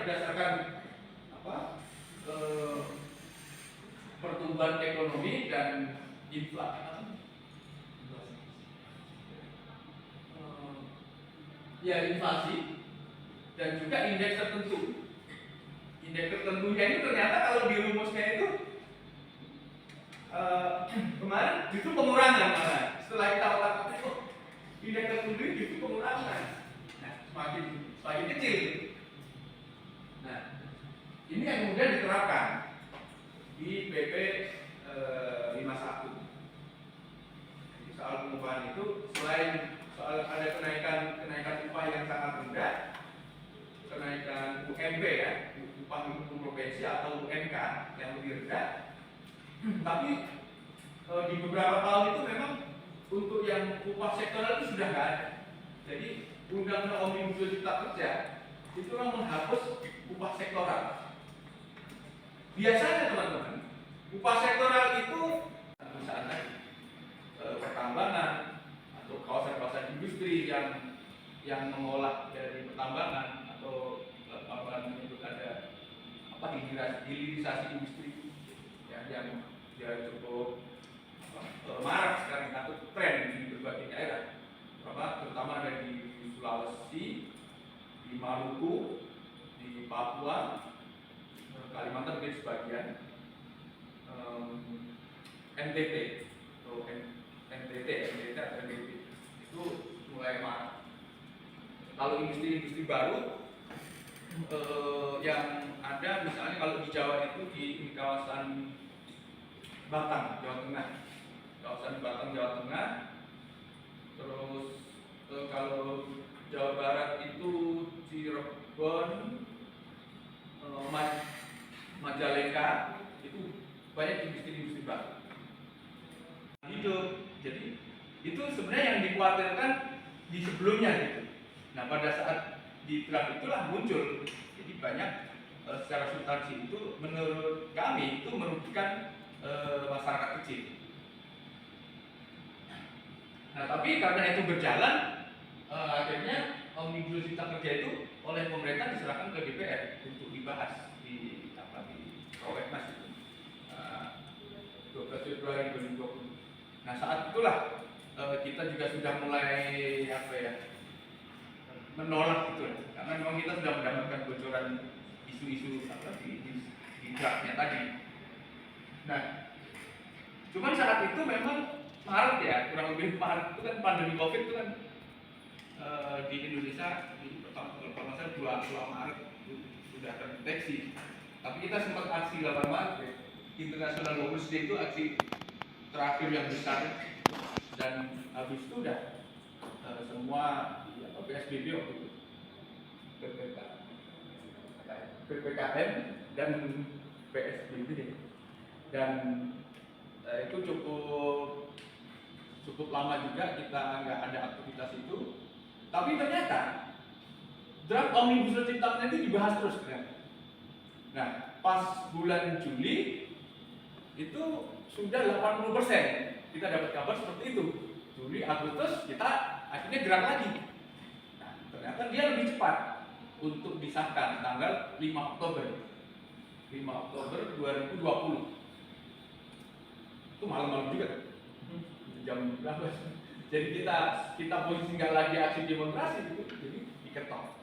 berdasarkan apa pertumbuhan ekonomi dan inflasi, inflasi dan juga indeks tertentu. Indeks tertentunya ini ternyata kalau dirumusnya itu kemarin justru pengurangan, setelah kita otak-atik indeks tertentu justru pengurangan. Nah, semakin kecil. Nah, ini yang kemudian diterapkan di PP 51. Jadi soal pengupahan itu selain soal ada kenaikan upah yang sangat rendah, kenaikan UMP ya, upah minimum provinsi atau UMK yang lebih rendah, tapi di beberapa tahun itu memang untuk yang upah sektoral itu sudah nggak ada. Jadi Undang-Undang Omnibus Cipta Kerja itu memang menghapus upah sektoral. Biasanya teman-teman, upah sektoral itu perusahaan pertambangan atau kawasan-kawasan industri yang mengolah dari pertambangan atau apa namanya ada hilirisasi industri ya, yang cukup marak sekarang atau tren di berbagai daerah, terutama ada di Sulawesi, di Maluku, di Papua, Kalimantan mungkin sebagian, NTT atau NTT itu mulai marak. Kalau industri baru yang ada misalnya kalau di Jawa itu di kawasan Batang, Jawa Tengah, terus kalau Jawa Barat itu Cirebon, Majalengka, itu banyak industri baru hidup. Jadi itu sebenarnya yang dikhawatirkan di sebelumnya gitu. Nah pada saat di draft itulah muncul, jadi banyak secara substansi itu menurut kami itu merugikan masyarakat kecil. Nah tapi karena itu berjalan, akhirnya Omnibus Cipta Kerja itu oleh pemerintah diserahkan ke DPR untuk dibahas di Prolegnas itu 12 Februari 2020. Nah saat itulah kita juga sudah mulai menolak gitu, karena memang kita sudah mendapatkan bocoran isu-isu di draftnya tadi. Nah, cuman saat itu memang Maret ya, kurang lebih Maret itu kan pandemi COVID itu kan di Indonesia di pertama 2 Maret itu sudah terdeteksi. Tapi kita sempat aksi 8 Maret ya. International Women's Day itu aksi terakhir yang besar, dan habis itu udah semua PSBB waktu itu, PPKM dan PSBB, dan itu cukup lama juga kita nggak ada aktivitas itu. Tapi ternyata draft Omnibus Cipta Kerja itu dibahas terus ternyata. Nah pas bulan Juli itu sudah 80% kita dapat kabar seperti itu. Juli, Agustus kita akhirnya gerak lagi. Nah, ternyata dia lebih cepat untuk disahkan tanggal 5 Oktober 2020. Itu malam-malam juga, jam berapa? Jadi kita posisi nggak lagi aksi demonstrasi gitu, jadi diketok.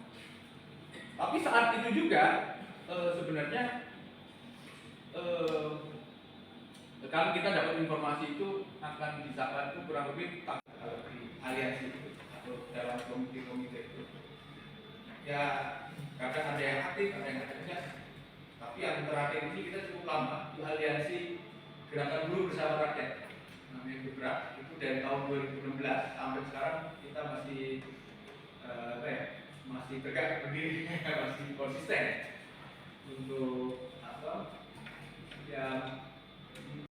Tapi saat itu juga sebenarnya kalau kita dapat informasi itu akan disahkan itu kurang lebih di aliansi itu atau dalam komite itu. Ya kadang ada yang aktif, ada yang tidak. Tapi yang terakhir ini kita cukup lama di aliansi Gerakan Buruh Bersama Rakyat, namanya Gebrak, itu dari tahun 2016 sampai sekarang kita masih tegak berdiri, masih konsisten untuk